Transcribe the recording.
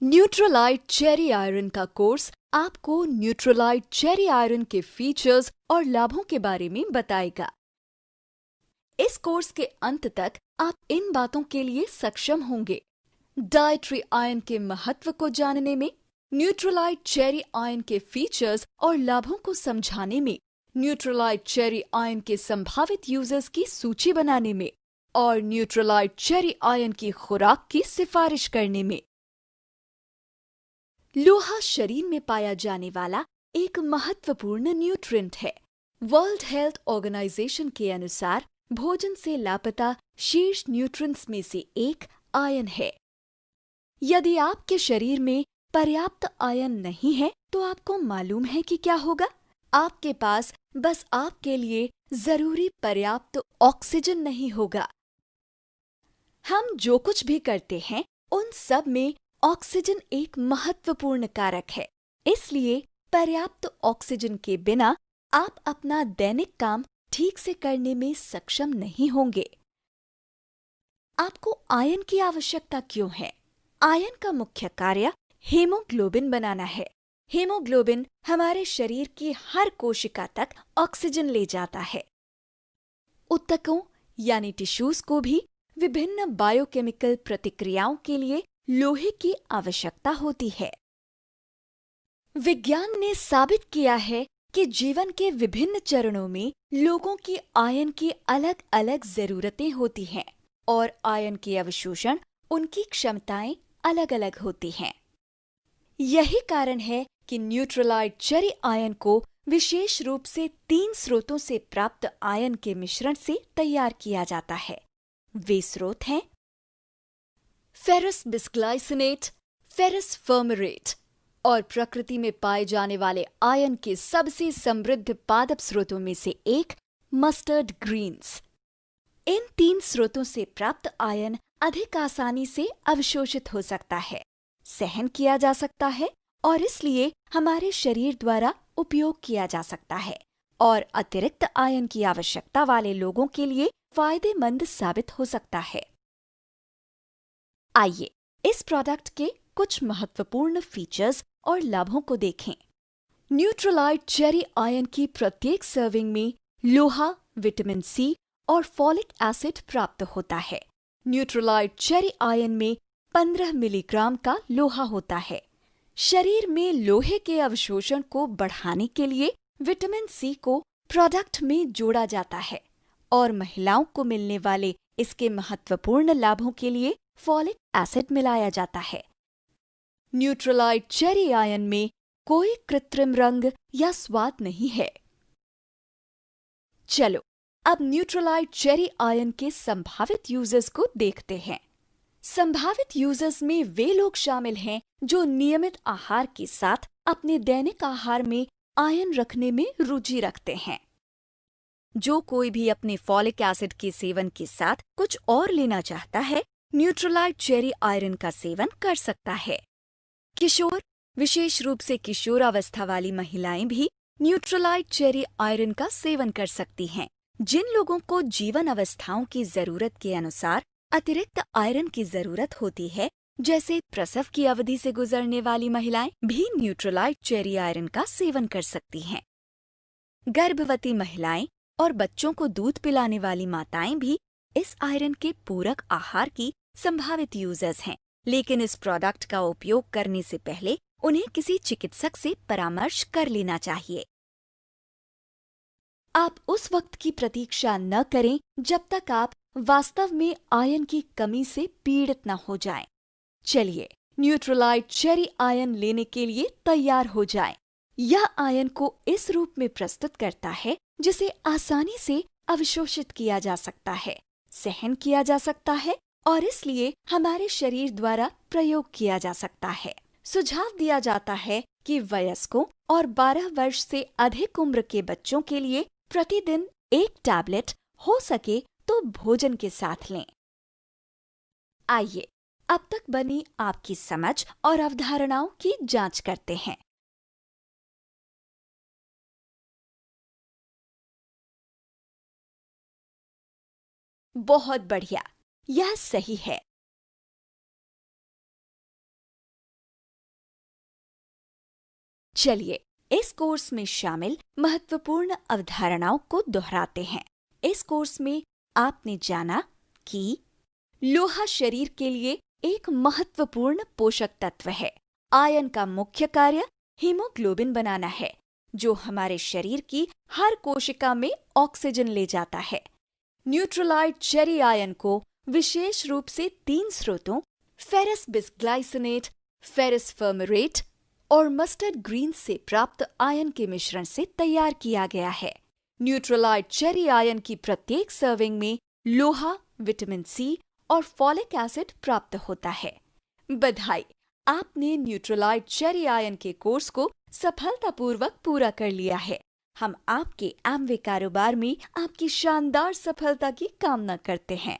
Nutrilite cherry iron का course आपको Nutrilite cherry iron के फीचर्स और लाभों के बारे में बताएगा। इस कोर्स के अंत तक आप इन बातों के लिए सक्षम होंगे: डाइटरी आयरन के महत्व को जानने में, न्यूट्रलाइट चेरी आयरन के फीचर्स और लाभों को समझाने में, न्यूट्रलाइट चेरी आयरन के संभावित यूजर्स की सूची बनाने में और न्यूट्रलाइट चेरी आयरन की खुराक की सिफारिश करने में। लोहा शरीर में पाया जाने वाला एक महत्वपूर्ण न्यूट्रिएंट है। वर्ल्ड हेल्थ ऑर्गेनाइजेशन के अनुसार भोजन से लापता शीर्ष न्यूट्रिएंट्स में से एक आयरन है। यदि आपके शरीर में पर्याप्त आयरन नहीं है तो आपको मालूम है कि क्या होगा? आपके पास बस आपके लिए जरूरी पर्याप्त ऑक्सीजन नहीं होगा। हम जो कुछ भी करते हैं उन सब में ऑक्सीजन एक महत्वपूर्ण कारक है। इसलिए पर्याप्त ऑक्सीजन के बिना आप अपना दैनिक काम ठीक से करने में सक्षम नहीं होंगे। आपको आयरन की आवश्यकता क्यों है? आयरन का मुख्य कार्य हीमोग्लोबिन बनाना है। हीमोग्लोबिन हमारे शरीर की हर कोशिका तक ऑक्सीजन ले जाता है। ऊतकों यानी टिश्यूज को भी विभिन्न बायोकेमिकल प्रतिक्रियाओं के लिए लोहे की आवश्यकता होती है। विज्ञान ने साबित किया है कि जीवन के विभिन्न चरणों में लोगों की आयरन की अलग अलग जरूरतें होती हैं और आयरन के अवशोषण उनकी क्षमताएं अलग अलग होती हैं। यही कारण है कि न्यूट्रलाइट चेरी आयरन को विशेष रूप से 3 स्रोतों से प्राप्त आयरन के मिश्रण से तैयार किया जाता है। वे स्रोत हैं: फेरस बिस्ग्लाइसिनेट, फेरस फर्मेरेट और प्रकृति में पाए जाने वाले आयरन के सबसे समृद्ध पादप स्रोतों में से एक मस्टर्ड ग्रीन्स। इन 3 स्रोतों से प्राप्त आयरन अधिक आसानी से अवशोषित हो सकता है, सहन किया जा सकता है और इसलिए हमारे शरीर द्वारा उपयोग किया जा सकता है और अतिरिक्त आयरन की आवश्यकता वाले लोगों के लिए फायदेमंद साबित हो सकता है। आइए इस प्रोडक्ट के कुछ महत्वपूर्ण फीचर्स और लाभों को देखें। न्यूट्रलाइट चेरी आयरन की प्रत्येक सर्विंग में लोहा, विटामिन सी और फॉलिक एसिड प्राप्त होता है। न्यूट्रलाइट चेरी आयरन में 15 मिलीग्राम का लोहा होता है। शरीर में लोहे के अवशोषण को बढ़ाने के लिए विटामिन सी को प्रोडक्ट में जोड़ा जाता है और महिलाओं को मिलने वाले इसके महत्वपूर्ण लाभों के लिए फॉलिक एसिड मिलाया जाता है। न्यूट्रलाइट चेरी आयरन में कोई कृत्रिम रंग या स्वाद नहीं है। चलो अब न्यूट्रलाइट चेरी आयरन के संभावित यूजर्स को देखते हैं। संभावित यूजर्स में वे लोग शामिल हैं जो नियमित आहार के साथ अपने दैनिक आहार में आयरन रखने में रुचि रखते हैं। जो कोई भी अपने फॉलिक एसिड के सेवन के साथ कुछ और लेना चाहता है, न्यूट्रलाइट चेरी आयरन का सेवन कर सकता है। किशोर, विशेष रूप से किशोरावस्था वाली महिलाएं भी न्यूट्रलाइट चेरी आयरन का सेवन कर सकती हैं। जिन लोगों को जीवन अवस्थाओं की जरूरत के अनुसार अतिरिक्त आयरन की जरूरत होती है, जैसे प्रसव की अवधि से गुजरने वाली महिलाएं भी न्यूट्रलाइट चेरी आयरन का सेवन कर सकती हैं। गर्भवती महिलाएं और बच्चों को दूध पिलाने वाली माताएं भी इस आयरन के पूरक आहार की संभावित यूजर्स हैं, लेकिन इस प्रोडक्ट का उपयोग करने से पहले उन्हें किसी चिकित्सक से परामर्श कर लेना चाहिए। आप उस वक्त की प्रतीक्षा न करें जब तक आप वास्तव में आयरन की कमी से पीड़ित न हो जाएं। चलिए न्यूट्रलाइट चेरी आयरन लेने के लिए तैयार हो जाएं। यह आयरन को इस रूप में प्रस्तुत करता है जिसे आसानी से अवशोषित किया जा सकता है, सहन किया जा सकता है और इसलिए हमारे शरीर द्वारा प्रयोग किया जा सकता है। सुझाव दिया जाता है कि वयस्कों और 12 वर्ष से अधिक उम्र के बच्चों के लिए प्रतिदिन 1 टैबलेट, हो सके तो भोजन के साथ लें। आइए अब तक बनी आपकी समझ और अवधारणाओं की जांच करते हैं। बहुत बढ़िया, यह सही है। चलिए इस कोर्स में शामिल महत्वपूर्ण अवधारणाओं को दोहराते हैं। इस कोर्स में आपने जाना कि लोहा शरीर के लिए एक महत्वपूर्ण पोषक तत्व है। आयन का मुख्य कार्य हीमोग्लोबिन बनाना है, जो हमारे शरीर की हर कोशिका में ऑक्सीजन ले जाता है। न्यूट्रलाइट चेरी आयन को विशेष रूप से 3 स्रोतों फेरस बिस्ग्लाइसिनेट, फेरस फर्मरेट और मस्टर्ड ग्रीन से प्राप्त आयन के मिश्रण से तैयार किया गया है। न्यूट्रलाइट चेरी आयन की प्रत्येक सर्विंग में लोहा, विटामिन सी और फॉलिक एसिड प्राप्त होता है। बधाई, आपने न्यूट्रलाइट चेरी आयन के कोर्स को सफलतापूर्वक पूरा कर लिया है। हम आपके एमवे कारोबार में आपकी शानदार सफलता की कामना करते हैं।